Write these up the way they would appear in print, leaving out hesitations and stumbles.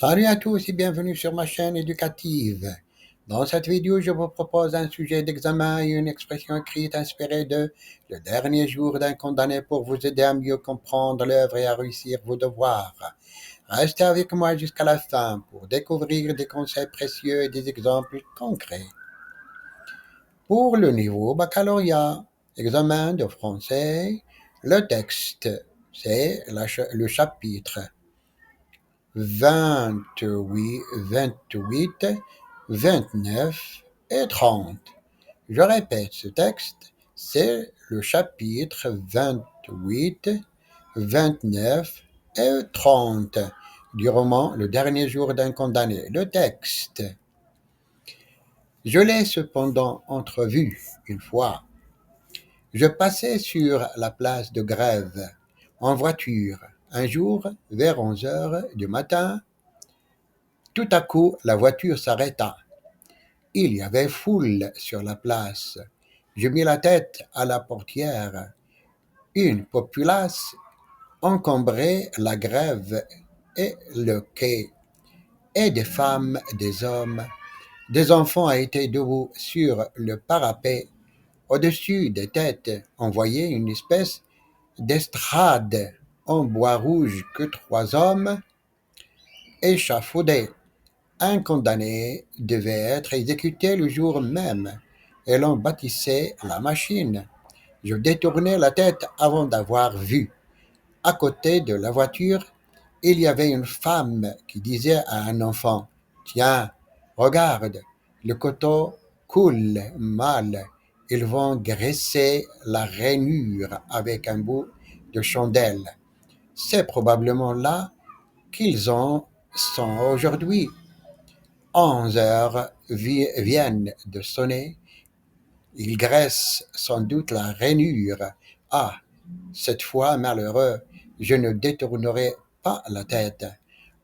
Salut à tous et bienvenue sur ma chaîne éducative. Dans cette vidéo, je vous propose un sujet d'examen et une expression écrite inspirée de Le dernier jour d'un condamné pour vous aider à mieux comprendre l'œuvre et à réussir vos devoirs. Restez avec moi jusqu'à la fin pour découvrir des conseils précieux et des exemples concrets. Pour le niveau baccalauréat, examen de français, le texte, c'est le chapitre 28, 29 et 30. Je répète, ce texte, c'est le chapitre 28, 29 et 30 du roman Le dernier jour d'un condamné. Le texte. Je l'ai cependant entrevu une fois. Je passais sur la place de Grève en voiture un jour vers 11 heures du matin. Tout à coup, la voiture s'arrêta. Il y avait foule sur la place. Je mis la tête à la portière. Une populace encombrait la grève et le quai, et des femmes, des hommes, des enfants étaient debout sur le parapet. Au-dessus des têtes, on voyait une espèce d'estrade en bois rouge que 3 hommes échafaudaient. Un condamné devait être exécuté le jour même, et l'on bâtissait la machine. Je détournai la tête avant d'avoir vu. À côté de la voiture, il y avait une femme qui disait à un enfant, « Tiens, regarde, le coton coule mal. Ils vont graisser la rainure avec un bout de chandelle. C'est probablement là qu'ils en sont aujourd'hui. 11 heures viennent de sonner. Il graisse sans doute la rainure. Ah, cette fois, malheureux, je ne détournerai pas la tête.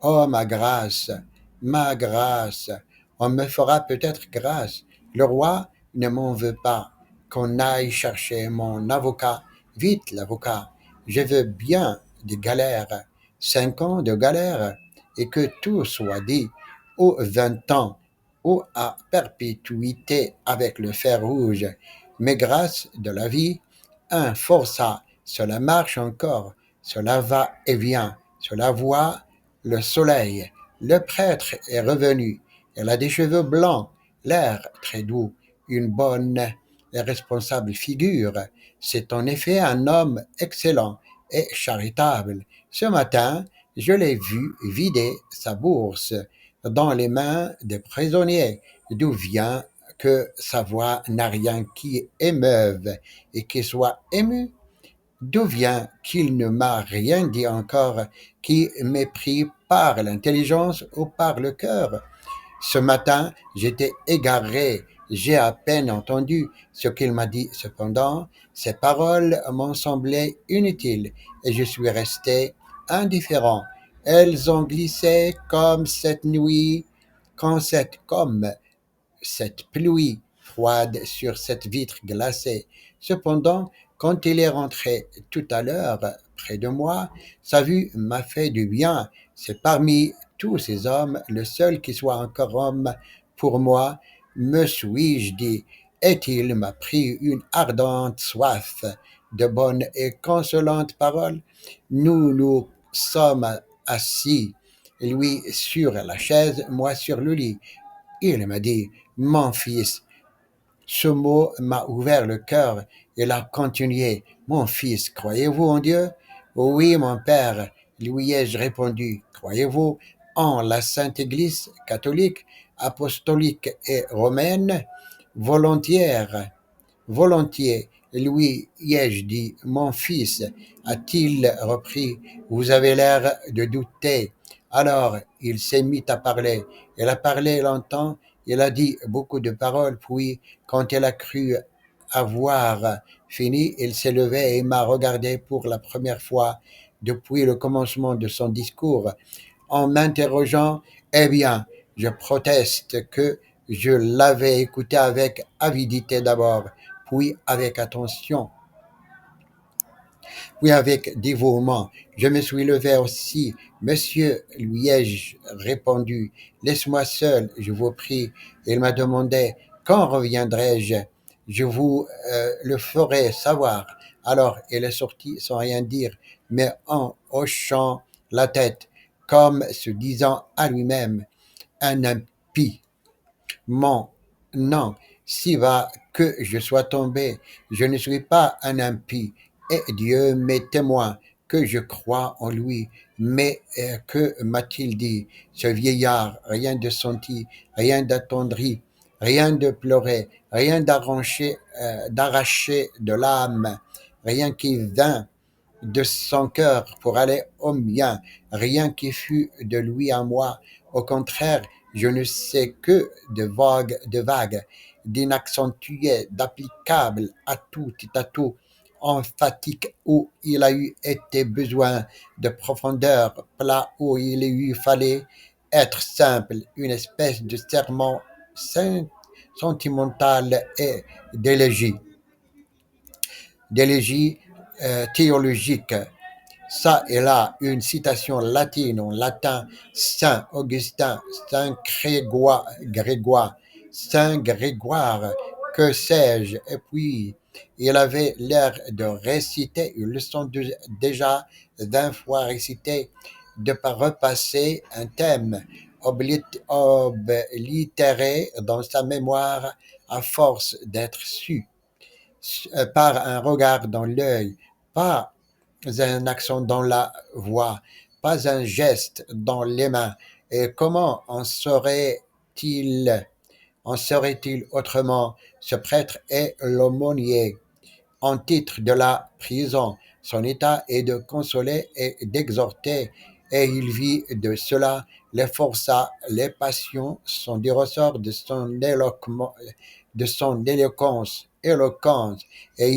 Oh, ma grâce, on me fera peut-être grâce. Le roi ne m'en veut pas. Qu'on aille chercher mon avocat. Vite, l'avocat. Je veux bien des galères, 5 ans de galères, et que tout soit dit, ou 20 ans, ou à perpétuité avec le fer rouge. Mais grâce de la vie, un forçat, cela marche encore, cela va et vient, cela voit le soleil. Le prêtre est revenu, il a des cheveux blancs, l'air très doux, une bonne et responsable figure. C'est en effet un homme excellent et charitable. Ce matin, je l'ai vu vider sa bourse dans les mains des prisonniers, d'où vient que sa voix n'a rien qui émeuve et qui soit ému? D'où vient qu'il ne m'a rien dit encore qui m'ait pris par l'intelligence ou par le cœur? Ce matin, j'étais égaré, j'ai à peine entendu ce qu'il m'a dit. Cependant, ses paroles m'ont semblé inutiles et je suis resté indifférent. Elles ont glissé comme cette pluie froide sur cette vitre glacée. Cependant, quand il est rentré tout à l'heure près de moi, sa vue m'a fait du bien. C'est parmi tous ces hommes le seul qui soit encore homme pour moi, me suis-je dit, et il m'a pris une ardente soif de bonnes et consolantes paroles. Nous nous sommes assis, lui sur la chaise, moi sur le lit. Il m'a dit, mon fils, ce mot m'a ouvert le cœur. Il a continué, mon fils, croyez-vous en Dieu? Oui, mon père, lui ai-je répondu. Croyez-vous en la Sainte Église catholique, apostolique et romaine? Volontiers, volontiers, lui ai-je dit. Mon fils, a-t-il repris, vous avez l'air de douter. Alors il s'est mis à parler. Il a parlé longtemps, il a dit beaucoup de paroles, puis quand il a cru avoir fini, il s'est levé et m'a regardé pour la première fois depuis le commencement de son discours en m'interrogeant. Eh bien, je proteste que je l'avais écouté avec avidité d'abord, puis avec attention. Puis avec dévouement, je me suis levé aussi. Monsieur, lui ai-je répondu, laisse-moi seul, je vous prie. Il m'a demandé, quand reviendrai-je? Je vous le ferai savoir. Alors il est sorti sans rien dire, mais en hochant la tête, comme se disant à lui-même, un impie. Mon nom, si va que je sois tombé, je ne suis pas un impie, et Dieu m'est témoin que je crois en lui. Mais que m'a-t-il dit, ce vieillard? Rien de senti, rien d'attendri, rien de pleurer, rien d'arracher de l'âme, rien qui vint de son cœur pour aller au mien, rien qui fut de lui à moi. Au contraire, je ne sais que de vagues, d'inaccentué, d'applicable à tout et à tout, emphatique où il a eu été besoin de profondeur, plat où il lui fallait être simple, une espèce de serment sentimental et d'élégie, d'élégie théologique. Ça et là, une citation latine en latin, Saint Augustin, Saint Grégoire, Saint Grégoire, que sais-je. Et puis, il avait l'air de réciter une leçon déjà 20 fois récitée, de repasser un thème oblitéré dans sa mémoire à force d'être su par un regard dans l'œil, pas un accent dans la voix, pas un geste dans les mains. Et comment en serait-il autrement? Ce prêtre est l'aumônier en titre de la prison. Son état est de consoler et d'exhorter, et il vit de cela. Les forçats, les passions sont des ressorts de son éloquence, et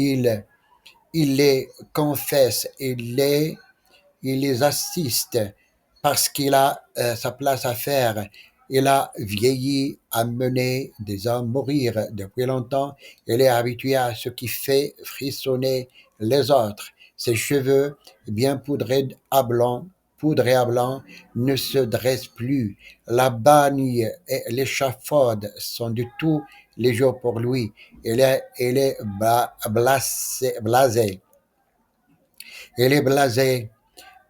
il les confesse, il les assiste parce qu'il a sa place à faire. Il a vieilli à mener des hommes mourir depuis longtemps. Il est habitué à ce qui fait frissonner les autres. Ses cheveux, bien poudrés à blanc, ne se dressent plus. La bagne et l'échafaud sont de tous les jours pour lui. Il est blasé. Il est blasé.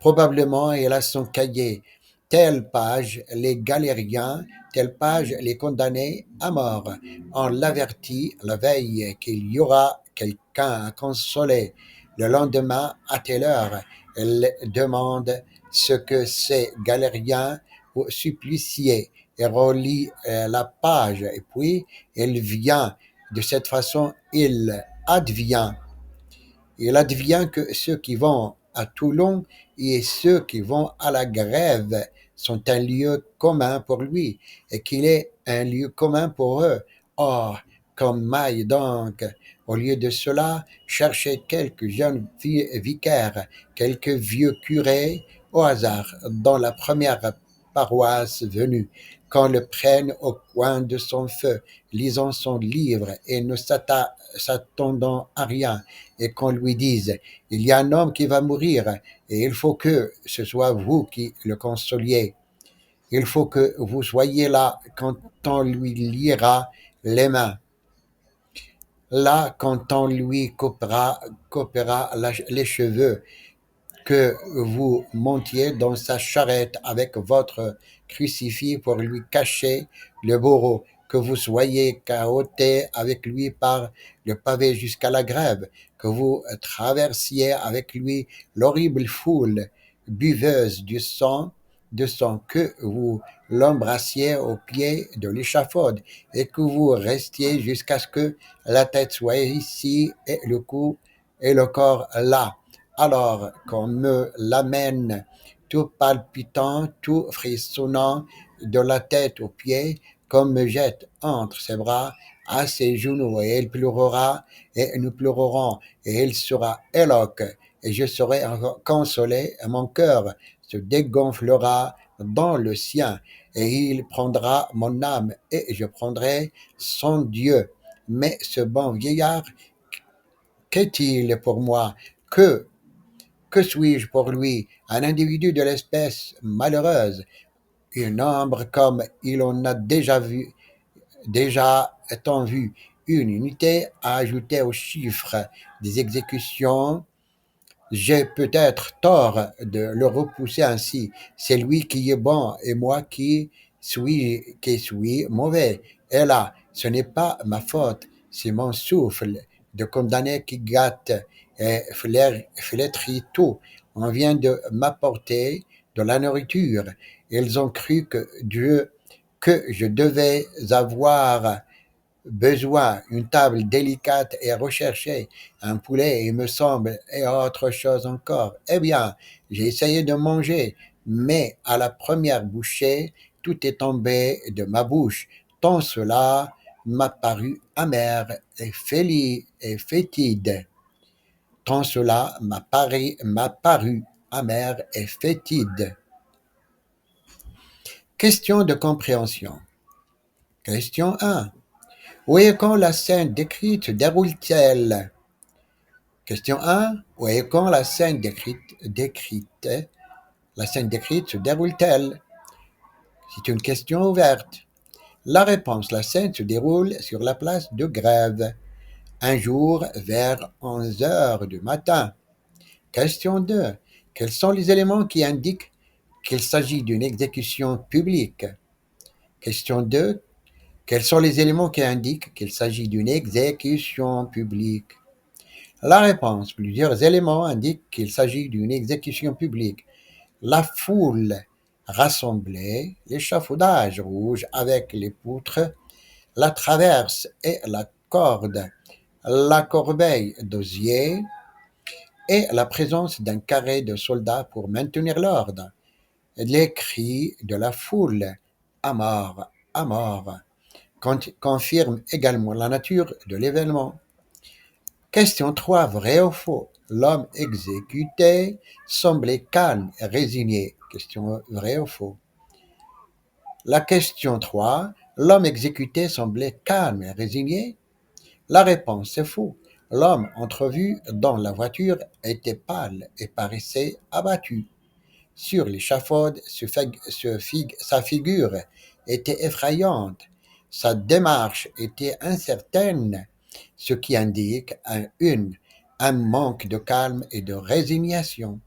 Probablement, il a son cahier. Telle page, les galériens, telle page, les condamnés à mort. On l'avertit la veille qu'il y aura quelqu'un à consoler. Le lendemain, à telle heure, il demande ce que ces galériens ou suppliciés et relit la page. Et puis, il vient. De cette façon, il advient que ceux qui vont à Toulon et ceux qui vont à la grève sont un lieu commun pour lui et qu'il est un lieu commun pour eux. Or, comme maille donc, au lieu de cela, chercher quelques jeunes vicaires, quelques vieux curés au hasard dans la première paroisse venue, qu'on le prenne au coin de son feu, lisant son livre et ne s'attendant à rien, et qu'on lui dise, il y a un homme qui va mourir, et il faut que ce soit vous qui le consoliez. Il faut que vous soyez là quand on lui liera les mains, là quand on lui coupera les cheveux, que vous montiez dans sa charrette avec votre crucifix pour lui cacher le bourreau, que vous soyez cahoté avec lui par le pavé jusqu'à la grève, que vous traversiez avec lui l'horrible foule buveuse de sang, que vous l'embrassiez au pied de l'échafaud et que vous restiez jusqu'à ce que la tête soit ici et le cou et le corps là. Alors qu'on me l'amène tout palpitant, tout frissonnant, de la tête aux pieds, qu'on me jette entre ses bras, à ses genoux, et il pleurera, et nous pleurerons, et il sera éloque, et je serai consolé, et mon cœur se dégonflera dans le sien, et il prendra mon âme, et je prendrai son Dieu. Mais ce bon vieillard, qu'est-il pour moi? Que Que suis-je pour lui? Un individu de l'espèce malheureuse, une ombre comme il en a déjà étant vu, une unité à ajouter au chiffre des exécutions. J'ai peut-être tort de le repousser ainsi. C'est lui qui est bon et moi qui suis mauvais. Et là, ce n'est pas ma faute, c'est mon souffle de condamné qui gâte et flétrit tout. On vient de m'apporter de la nourriture. Ils ont cru que je devais avoir besoin, une table délicate et recherchée, un poulet, il me semble, et autre chose encore. Eh bien, j'ai essayé de manger, mais à la première bouchée, tout est tombé de ma bouche, tant cela m'a paru amer et fétide. Tant cela m'a paru amer et fétide. Question de compréhension. Question 1. Où et quand la scène décrite se déroule-t-elle? Question 1. Où et quand la scène décrite se déroule-t-elle? C'est une question ouverte. La réponse. La scène se déroule sur la place de Grève, un jour vers 11 heures du matin. Question 2. Quels sont les éléments qui indiquent qu'il s'agit d'une exécution publique? Question 2. Quels sont les éléments qui indiquent qu'il s'agit d'une exécution publique? La réponse. Plusieurs éléments indiquent qu'il s'agit d'une exécution publique. La foule rassemblée, l'échafaudage rouge avec les poutres, la traverse et la corde, la corbeille d'osier et la présence d'un carré de soldats pour maintenir l'ordre. Les cris de la foule, à mort, à mort, confirment également la nature de l'événement. Question 3, vrai ou faux? L'homme exécuté semblait calme et résigné. Question vrai ou faux? La question 3, l'homme exécuté semblait calme et résigné. La réponse est faux. L'homme entrevu dans la voiture était pâle et paraissait abattu. Sur l'échafaud, sa figure était effrayante. Sa démarche était incertaine, ce qui indique un manque de calme et de résignation.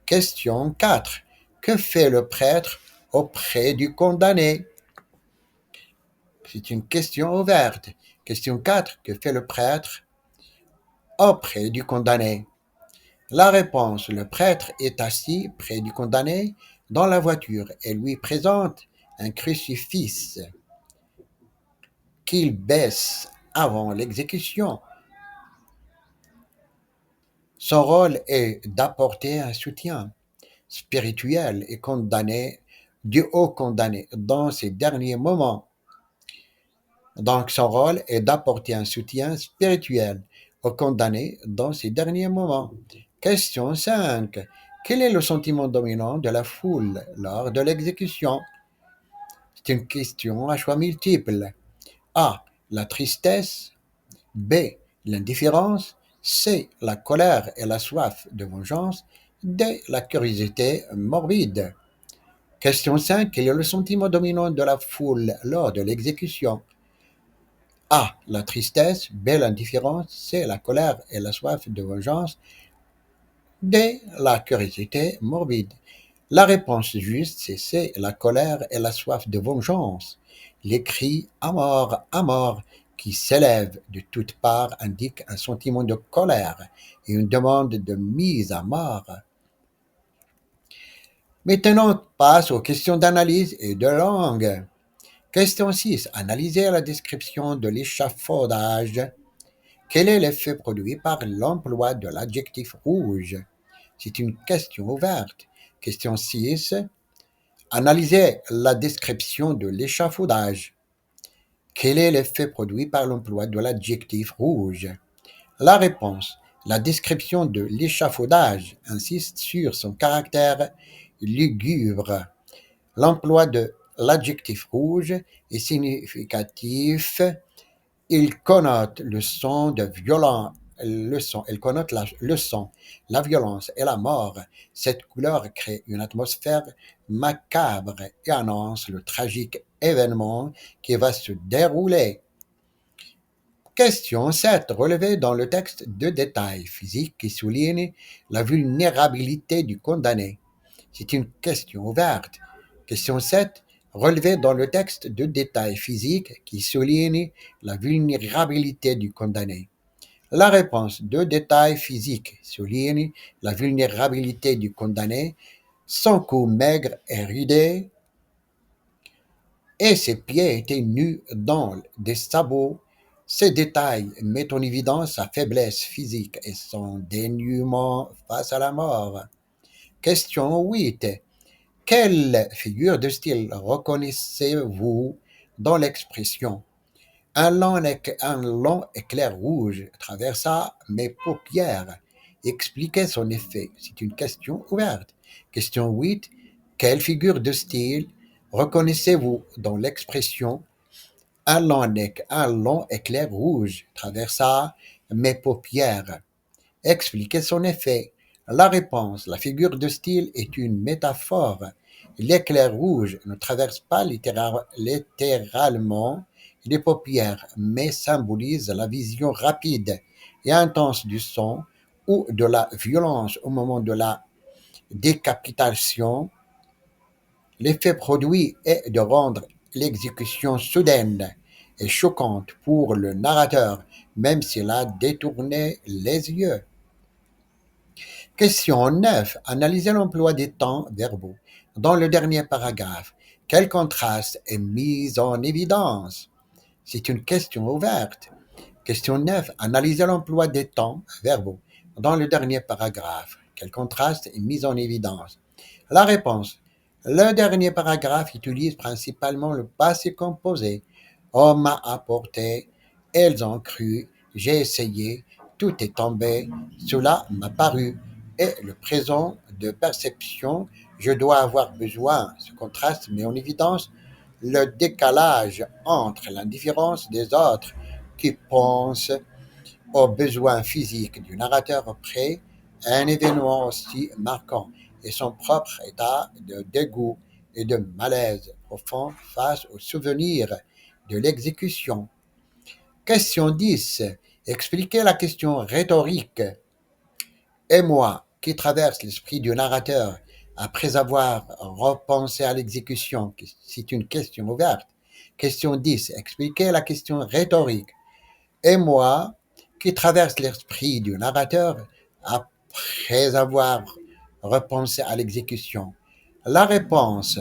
Question 4. Que fait le prêtre auprès du condamné? C'est une question ouverte. Question 4. Que fait le prêtre auprès du condamné? La réponse. Le prêtre est assis près du condamné dans la voiture et lui présente un crucifix qu'il baisse avant l'exécution. Son rôle est d'apporter un soutien spirituel et au condamné dans ces derniers moments. Donc son rôle est d'apporter un soutien spirituel au condamné dans ces derniers moments. Question 5. Quel est le sentiment dominant de la foule lors de l'exécution? C'est une question à choix multiples. A. La tristesse. B. L'indifférence. C. La colère et la soif de vengeance. D. La curiosité morbide. Question 5. Quel est le sentiment dominant de la foule lors de l'exécution? A. La tristesse. B. L'indifférence. C. La colère et la soif de vengeance. D. La curiosité morbide. La réponse juste, c'est C. La colère et la soif de vengeance. Les cris à mort qui s'élèvent de toutes parts indiquent un sentiment de colère et une demande de mise à mort. Maintenant, on passe aux questions d'analyse et de langue. Question 6. Analysez la description de l'échafaudage. Quel est l'effet produit par l'emploi de l'adjectif rouge? C'est une question ouverte. Question 6. Analysez la description de l'échafaudage. Quel est l'effet produit par l'emploi de l'adjectif rouge? La réponse. La description de l'échafaudage insiste sur son caractère lugubre. L'emploi de l'adjectif rouge est significatif. Il connote le son de violent le sang, la violence et la mort. Cette couleur crée une atmosphère macabre et annonce le tragique événement qui va se dérouler. Question 7. Relevez dans le texte deux détails physiques qui soulignent la vulnérabilité du condamné. C'est une question ouverte. Question 7. Relevez dans le texte deux détails physiques qui soulignent la vulnérabilité du condamné. La réponse: deux détails physiques soulignent la vulnérabilité du condamné. Son cou maigre et ridé et ses pieds étaient nus dans des sabots. Ces détails mettent en évidence sa faiblesse physique et son dénuement face à la mort. Question 8. Quelle figure de style reconnaissez-vous dans l'expression un long éclair rouge traversa mes paupières? Expliquez son effet. C'est une question ouverte. Question 8. Quelle figure de style reconnaissez-vous dans l'expression un long éclair rouge traversa mes paupières? Expliquez son effet. La réponse: la figure de style est une métaphore. L'éclair rouge ne traverse pas littéralement les paupières, mais symbolise la vision rapide et intense du sang ou de la violence au moment de la décapitation. L'effet produit est de rendre l'exécution soudaine et choquante pour le narrateur, même s'il a détourné les yeux. Question 9. Analysez l'emploi des temps verbaux. Dans le dernier paragraphe, quel contraste est mis en évidence? C'est une question ouverte. Question 9. Analysez l'emploi des temps verbaux. Dans le dernier paragraphe, quel contraste est mis en évidence? La réponse: le dernier paragraphe utilise principalement le passé composé. On m'a apporté, elles ont cru, j'ai essayé, tout est tombé, cela m'a paru. Et le présent de perception, je dois avoir besoin. Ce contraste met en évidence le décalage entre l'indifférence des autres qui pensent aux besoins physiques du narrateur après un événement aussi marquant et son propre état de dégoût et de malaise profond face au souvenir de l'exécution. Question 10. Expliquez la question rhétorique. Et moi, qui traverse l'esprit du narrateur après avoir repensé à l'exécution? C'est une question ouverte. Question 10. Expliquez la question rhétorique. Et moi, qui traverse l'esprit du narrateur après avoir repensé à l'exécution. La réponse: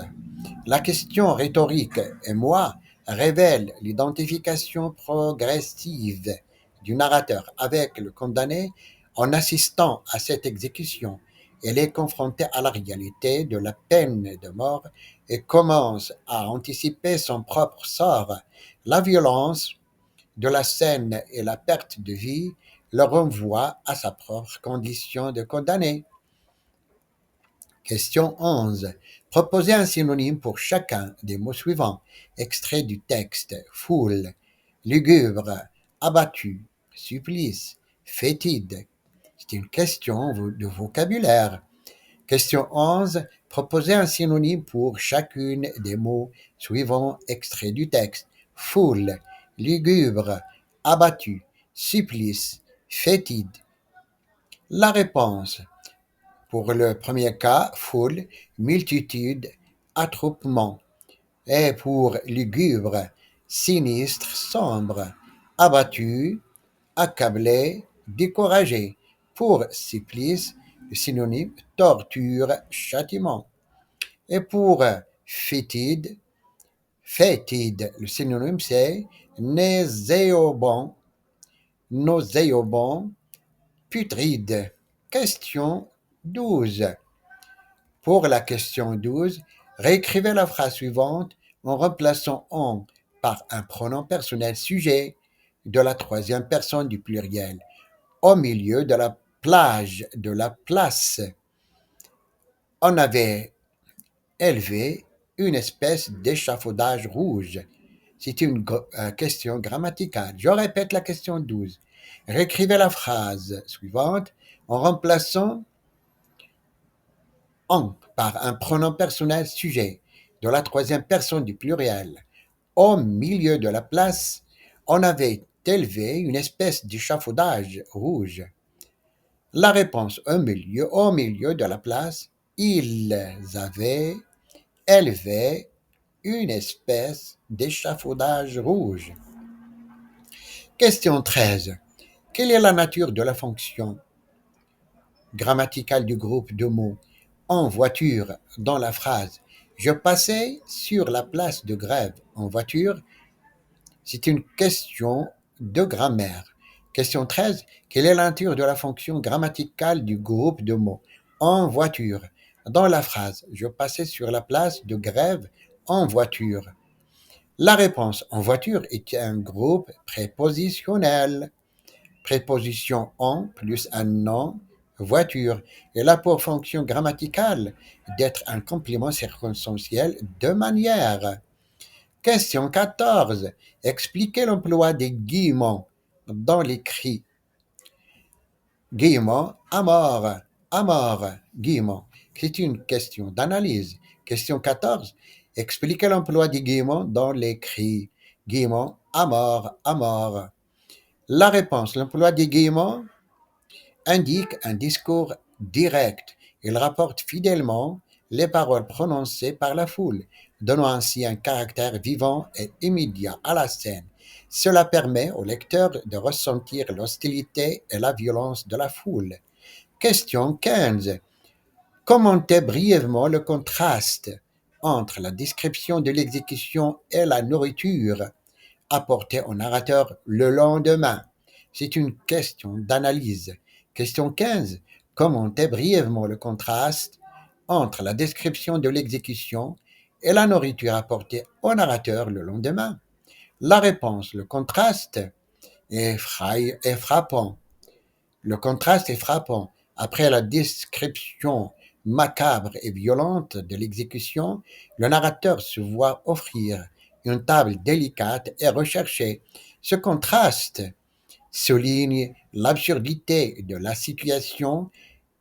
la question rhétorique et moi révèle l'identification progressive du narrateur avec le condamné en assistant à cette exécution. Elle est confrontée à la réalité de la peine de mort et commence à anticiper son propre sort. La violence de la scène et la perte de vie le renvoient à sa propre condition de condamné. Question 11. Proposez un synonyme pour chacun des mots suivants. Extrait du texte: foule, lugubre, abattu, supplice, fétide. C'est une question de vocabulaire. Question 11. Proposez un synonyme pour chacune des mots suivants. Extrait du texte: foule, lugubre, abattu, supplice, fétide. La réponse: pour le premier cas, foule, multitude, attroupement. Et pour lugubre, sinistre, sombre, abattu, accablé, découragé. Pour supplice, le synonyme torture, châtiment. Et pour fétide, le synonyme c'est nauséabond, putride. Question 12. Pour la question 12, réécrivez la phrase suivante en remplaçant on par un pronom personnel sujet de la troisième personne du pluriel au milieu de la plage, de la place. On avait élevé une espèce d'échafaudage rouge. C'est une question grammaticale. Je répète la question 12. Réécrivez la phrase suivante en remplaçant en par un pronom personnel sujet de la troisième personne du pluriel. Au milieu de la place, on avait élevé une espèce d'échafaudage rouge. La réponse au milieu de la place, ils avaient élevé une espèce d'échafaudage rouge. Question 13. Quelle est la nature de la fonction grammaticale du groupe de mots en voiture dans la phrase Je passais sur la place de Grève en voiture? C'est une question de grammaire. Question 13. Quelle est la nature de la fonction grammaticale du groupe de mots en voiture dans la phrase Je passais sur la place de Grève en voiture? La réponse en voiture est un groupe prépositionnel. Préposition en plus un nom, voiture. Elle a pour fonction grammaticale d'être un complément circonstanciel de manière. Question 14. Expliquez l'emploi des guillemets dans l'écrit. Guillemets, à mort, guillemets. C'est une question d'analyse. Question 14. Expliquez l'emploi des guillemets dans l'écrit. Guillemets, à mort, à mort. La réponse, l'emploi des guillemets indique un discours direct. Il rapporte fidèlement les paroles prononcées par la foule, donnant ainsi un caractère vivant et immédiat à la scène. Cela permet au lecteur de ressentir l'hostilité et la violence de la foule. Question 15. Commentez brièvement le contraste entre la description de l'exécution et la nourriture apportée au narrateur le lendemain. C'est une question d'analyse. Question 15. Commentez brièvement le contraste entre la description de l'exécution et la nourriture apportée au narrateur le lendemain. La réponse, le contraste est frappant. Le contraste est frappant. Après la description macabre et violente de l'exécution, le narrateur se voit offrir une table délicate et recherchée. Ce contraste souligne l'absurdité de la situation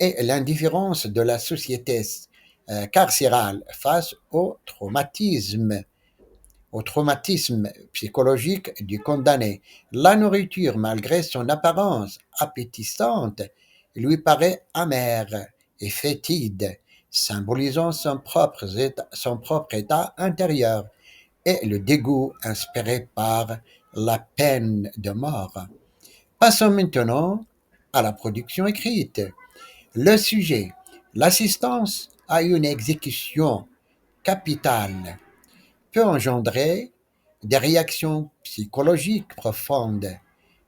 et l'indifférence de la société carcérale face au traumatisme psychologique du condamné. La nourriture, malgré son apparence appétissante, lui paraît amère et fétide, symbolisant son propre état intérieur et le dégoût inspiré par la peine de mort. Passons maintenant à la production écrite. Le sujet, l'assistance à une exécution capitale peut engendrer des réactions psychologiques profondes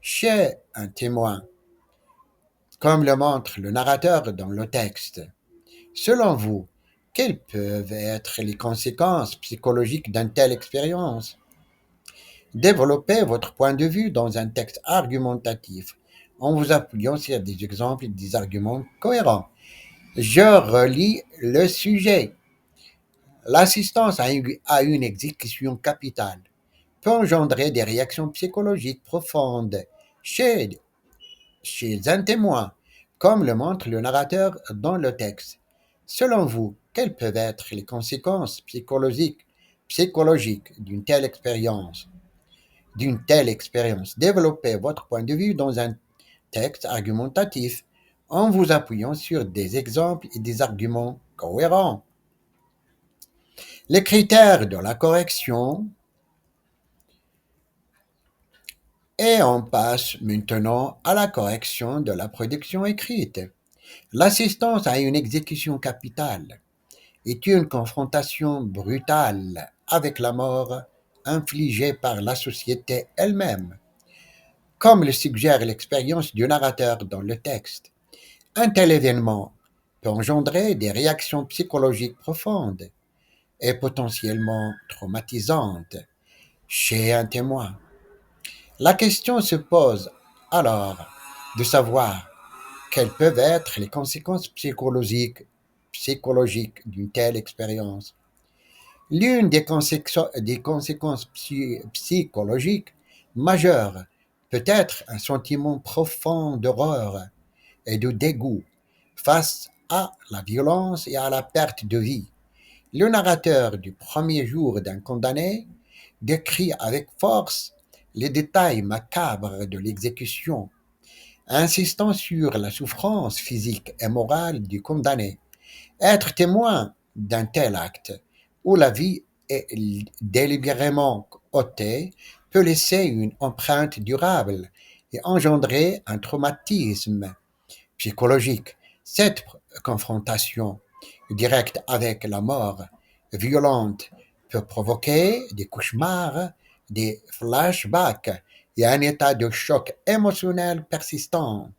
chez un témoin, comme le montre le narrateur dans le texte. Selon vous, quelles peuvent être les conséquences psychologiques d'une telle expérience? Développez votre point de vue dans un texte argumentatif en vous appuyant sur des exemples et des arguments cohérents. Je relis le sujet. L'assistance à une exécution capitale peut engendrer des réactions psychologiques profondes chez, chez un témoin, comme le montre le narrateur dans le texte. Selon vous, quelles peuvent être les conséquences psychologiques d'une telle expérience? Développez votre point de vue dans un texte argumentatif en vous appuyant sur des exemples et des arguments cohérents. Les critères de la correction. Et on passe maintenant à la correction de la production écrite. L'assistance à une exécution capitale est une confrontation brutale avec la mort infligée par la société elle-même, comme le suggère l'expérience du narrateur dans le texte. Un tel événement peut engendrer des réactions psychologiques profondes et potentiellement traumatisantes chez un témoin. La question se pose alors de savoir quelles peuvent être les conséquences psychologiques d'une telle expérience. L'une des conséquences psychologiques majeures peut être un sentiment profond d'horreur et de dégoût face à la violence et à la perte de vie. Le narrateur du premier jour d'un condamné décrit avec force les détails macabres de l'exécution, insistant sur la souffrance physique et morale du condamné. Être témoin d'un tel acte, où la vie est délibérément ôtée, peut laisser une empreinte durable et engendrer un traumatisme psychologique. Cette confrontation directe avec la mort violente peut provoquer des cauchemars, des flashbacks et un état de choc émotionnel persistant.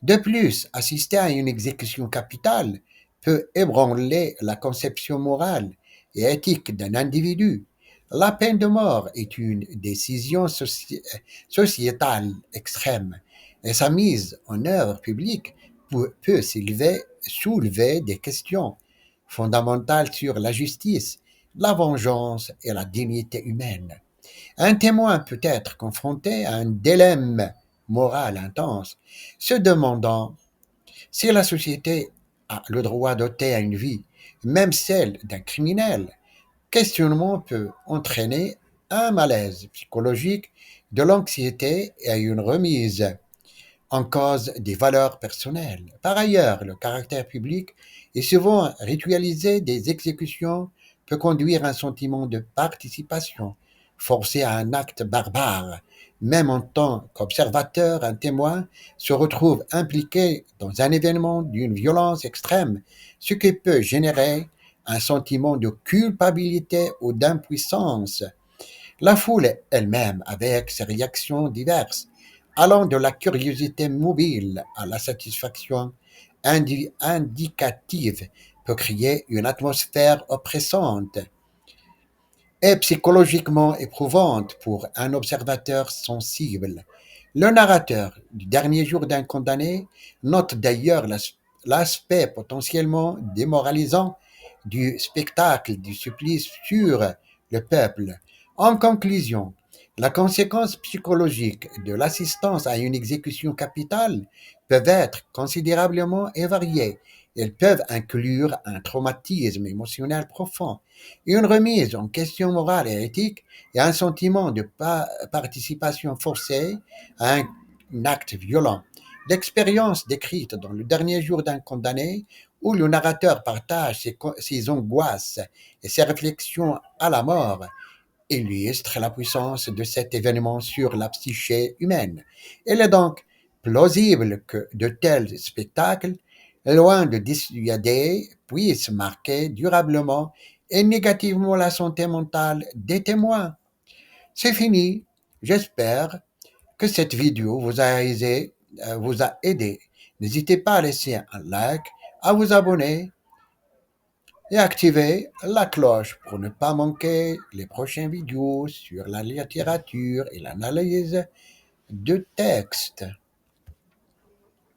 De plus, assister à une exécution capitale peut ébranler la conception morale et éthique d'un individu. La peine de mort est une décision sociétale extrême et sa mise en œuvre publique peut soulever des questions fondamentales sur la justice, la vengeance et la dignité humaine. Un témoin peut être confronté à un dilemme moral intense, se demandant si la société a le droit d'ôter à une vie, même celle d'un criminel. Questionnement peut entraîner un malaise psychologique, de l'anxiété et une remise en cause des valeurs personnelles. Par ailleurs, le caractère public et souvent ritualisé des exécutions peut conduire à un sentiment de participation forcée à un acte barbare. Même en tant qu'observateur, un témoin se retrouve impliqué dans un événement d'une violence extrême, ce qui peut générer un sentiment de culpabilité ou d'impuissance. La foule elle-même, avec ses réactions diverses, allant de la curiosité mobile à la satisfaction indicative, peut créer une atmosphère oppressante et psychologiquement éprouvante pour un observateur sensible. Le narrateur du dernier jour d'un condamné note d'ailleurs l'aspect potentiellement démoralisant du spectacle du supplice sur le peuple. En conclusion, la conséquence psychologique de l'assistance à une exécution capitale peuvent être considérablement et variées. Elles peuvent inclure un traumatisme émotionnel profond, une remise en question morale et éthique et un sentiment de participation forcée à un acte violent. L'expérience décrite dans le dernier jour d'un condamné, où le narrateur partage ses angoisses et ses réflexions à la mort, illustre la puissance de cet événement sur la psyché humaine. Il est donc plausible que de tels spectacles, loin de dissuader, puissent marquer durablement et négativement la santé mentale des témoins. C'est fini. J'espère que cette vidéo vous a aidé. N'hésitez pas à laisser un like, à vous abonner et activer la cloche pour ne pas manquer les prochaines vidéos sur la littérature et l'analyse de textes.